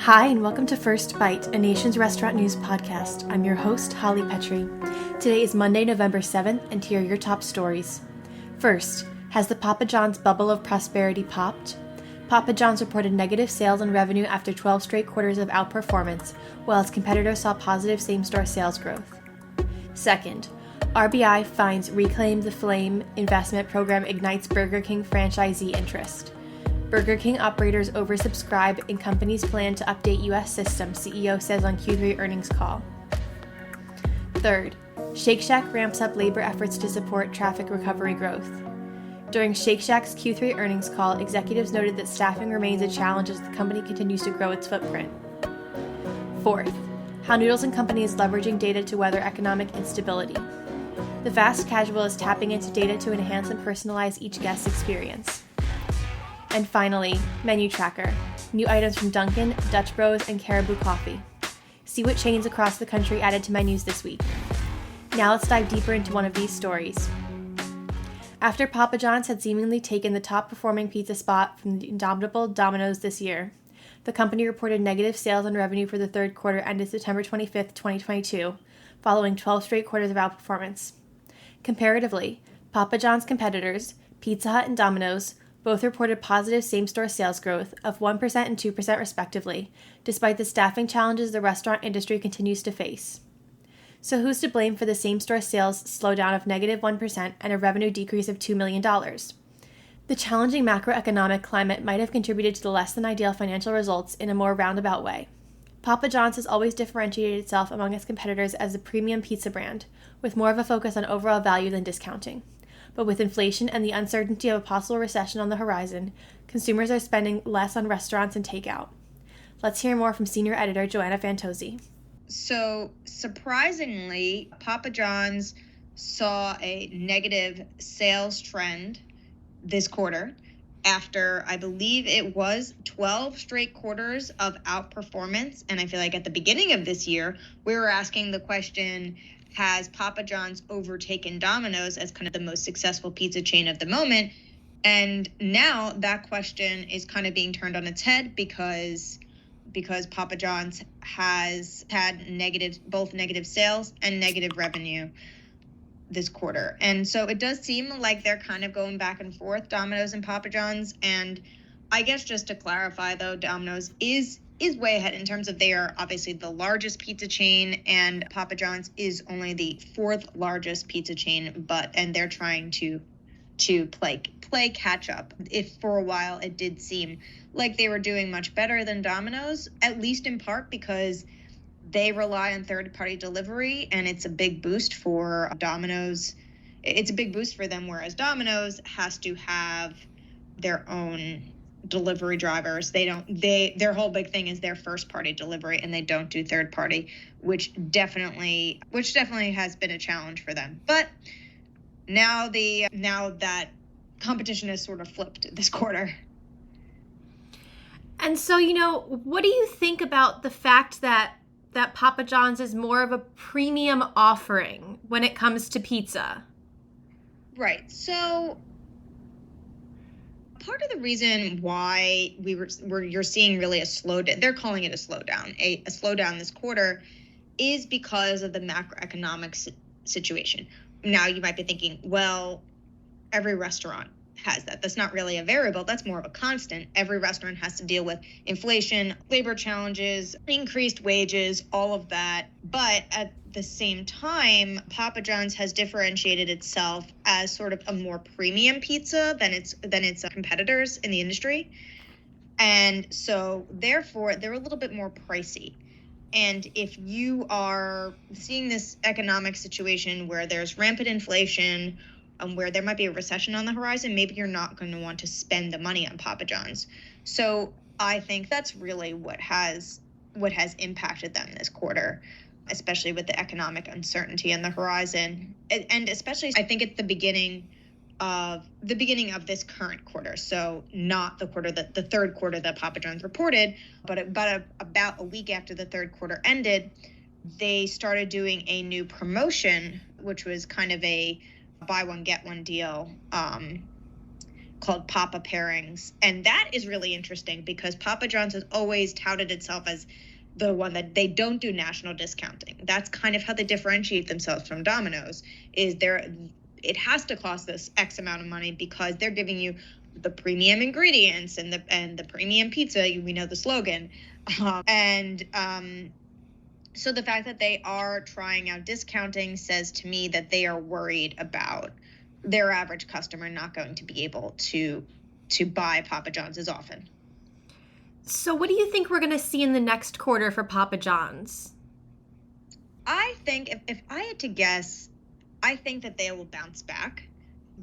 Hi, and welcome to First Bite, a Nation's Restaurant News podcast. I'm your host, Holly Petrie. Today is Monday, November 7th, and here are your top stories. First, has the Papa John's bubble of prosperity popped? Papa John's reported negative sales and revenue after 12 straight quarters of outperformance, while its competitors saw positive same-store sales growth. Second, RBI finds Reclaim the Flame investment program ignites Burger King franchisee interest. Burger King operators oversubscribe in company's plan to update U.S. system, CEO says on Q3 earnings call. Third, Shake Shack ramps up labor efforts to support traffic recovery growth. During Shake Shack's Q3 earnings call, executives noted that staffing remains a challenge as the company continues to grow its footprint. Fourth, how Noodles & Company is leveraging data to weather economic instability. The fast casual is tapping into data to enhance and personalize each guest's experience. And finally, Menu Tracker. New items from Dunkin', Dutch Bros, and Caribou Coffee. See what chains across the country added to menus this week. Now let's dive deeper into one of these stories. After Papa John's had seemingly taken the top-performing pizza spot from the indomitable Domino's this year, the company reported negative sales and revenue for the third quarter ended September 25, 2022, following 12 straight quarters of outperformance. Comparatively, Papa John's competitors, Pizza Hut and Domino's, both reported positive same-store sales growth of 1% and 2% respectively, despite the staffing challenges the restaurant industry continues to face. So who's to blame for the same-store sales slowdown of negative 1% and a revenue decrease of $2 million? The challenging macroeconomic climate might have contributed to the less-than-ideal financial results in a more roundabout way. Papa John's has always differentiated itself among its competitors as a premium pizza brand, with more of a focus on overall value than discounting. But with inflation and the uncertainty of a possible recession on the horizon, consumers are spending less on restaurants and takeout. Let's hear more from senior editor Joanna Fantozzi. So, surprisingly, Papa John's saw a negative sales trend this quarter after, I believe it was 12 straight quarters of outperformance. And I feel like at the beginning of this year, we were asking the question, has Papa John's overtaken Domino's as kind of the most successful pizza chain of the moment? And now that question is kind of being turned on its head because Papa John's has had both negative sales and negative revenue this quarter. And so it does seem like they're kind of going back and forth, Domino's and Papa John's. And I guess just to clarify, though, Domino's is way ahead in terms of they are obviously the largest pizza chain, and Papa John's is only the fourth largest pizza chain, and they're trying to play catch up. If for a while it did seem like they were doing much better than Domino's, at least in part because they rely on third-party delivery, and it's a big boost for Domino's. It's a big boost for them, whereas Domino's has to have their own delivery drivers. Their whole big thing is their first party delivery, and they don't do third party, which definitely has been a challenge for them. But now that competition has sort of flipped this quarter. And so, what do you think about the fact that Papa John's is more of a premium offering when it comes to pizza? Right. So part of the reason why you're seeing really a slowdown, they're calling it a slowdown, a slowdown this quarter, is because of the macroeconomic situation. Now you might be thinking, well, every restaurant has that. That's not really a variable. That's more of a constant. Every restaurant has to deal with inflation, labor challenges, increased wages, all of that. But at the same time, Papa John's has differentiated itself as sort of a more premium pizza than its competitors in the industry. And so therefore, they're a little bit more pricey. And if you are seeing this economic situation where there's rampant inflation, where there might be a recession on the horizon, maybe you're not going to want to spend the money on Papa John's. So I think that's really what has impacted them this quarter, especially with the economic uncertainty on the horizon. And especially, I think, at the beginning of this current quarter. So not the third quarter that Papa John's reported, but about a week after the third quarter ended, they started doing a new promotion, which was kind of a buy one, get one deal. called Papa Pairings. And that is really interesting because Papa John's has always touted itself as the one that they don't do national discounting. That's kind of how they differentiate themselves from Domino's, is it has to cost this X amount of money because they're giving you the premium ingredients and the premium pizza. We know the slogan. So the fact that they are trying out discounting says to me that they are worried about their average customer not going to be able to buy Papa John's as often. So what do you think we're going to see in the next quarter for Papa John's? I think if I had to guess, I think that they will bounce back,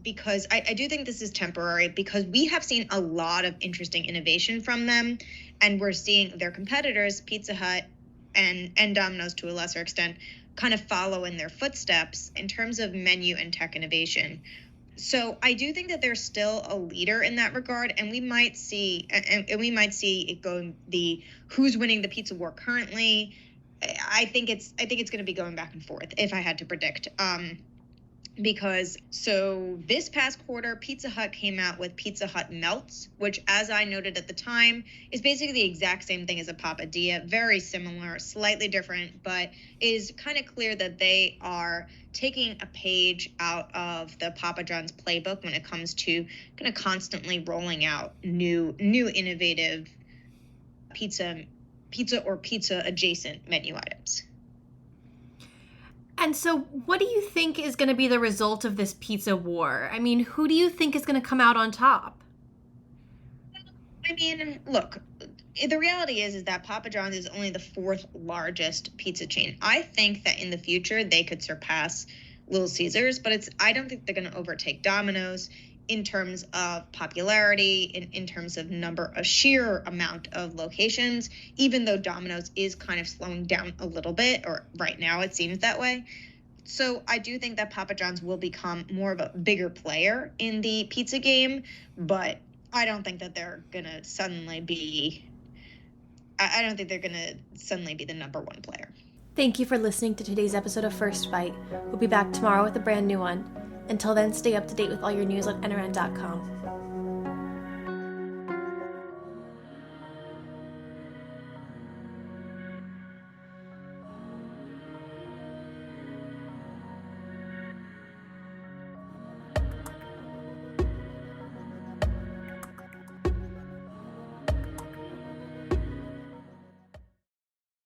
because I do think this is temporary, because we have seen a lot of interesting innovation from them, and we're seeing their competitors, Pizza Hut and Domino's to a lesser extent, kind of follow in their footsteps in terms of menu and tech innovation. So I do think that they're still a leader in that regard, and we might see it going who's winning the pizza war currently. I think it's going to be going back and forth if I had to predict. Because this past quarter, Pizza Hut came out with Pizza Hut Melts, which, as I noted at the time, is basically the exact same thing as a Papadilla, very similar, slightly different, but it is kind of clear that they are taking a page out of the Papa John's playbook when it comes to kind of constantly rolling out new innovative pizza or pizza adjacent menu items. And so what do you think is going to be the result of this pizza war? I mean, who do you think is going to come out on top? I mean, look, the reality is that Papa John's is only the fourth largest pizza chain. I think that in the future they could surpass Little Caesars, but I don't think they're going to overtake Domino's in terms of popularity, in terms of sheer amount of locations, even though Domino's is kind of slowing down a little bit, or right now it seems that way. So I do think that Papa John's will become more of a bigger player in the pizza game, but I don't think that they're going to suddenly be the number one player. Thank you for listening to today's episode of First Bite. We'll be back tomorrow with a brand new one. Until then, stay up to date with all your news on NRN.com.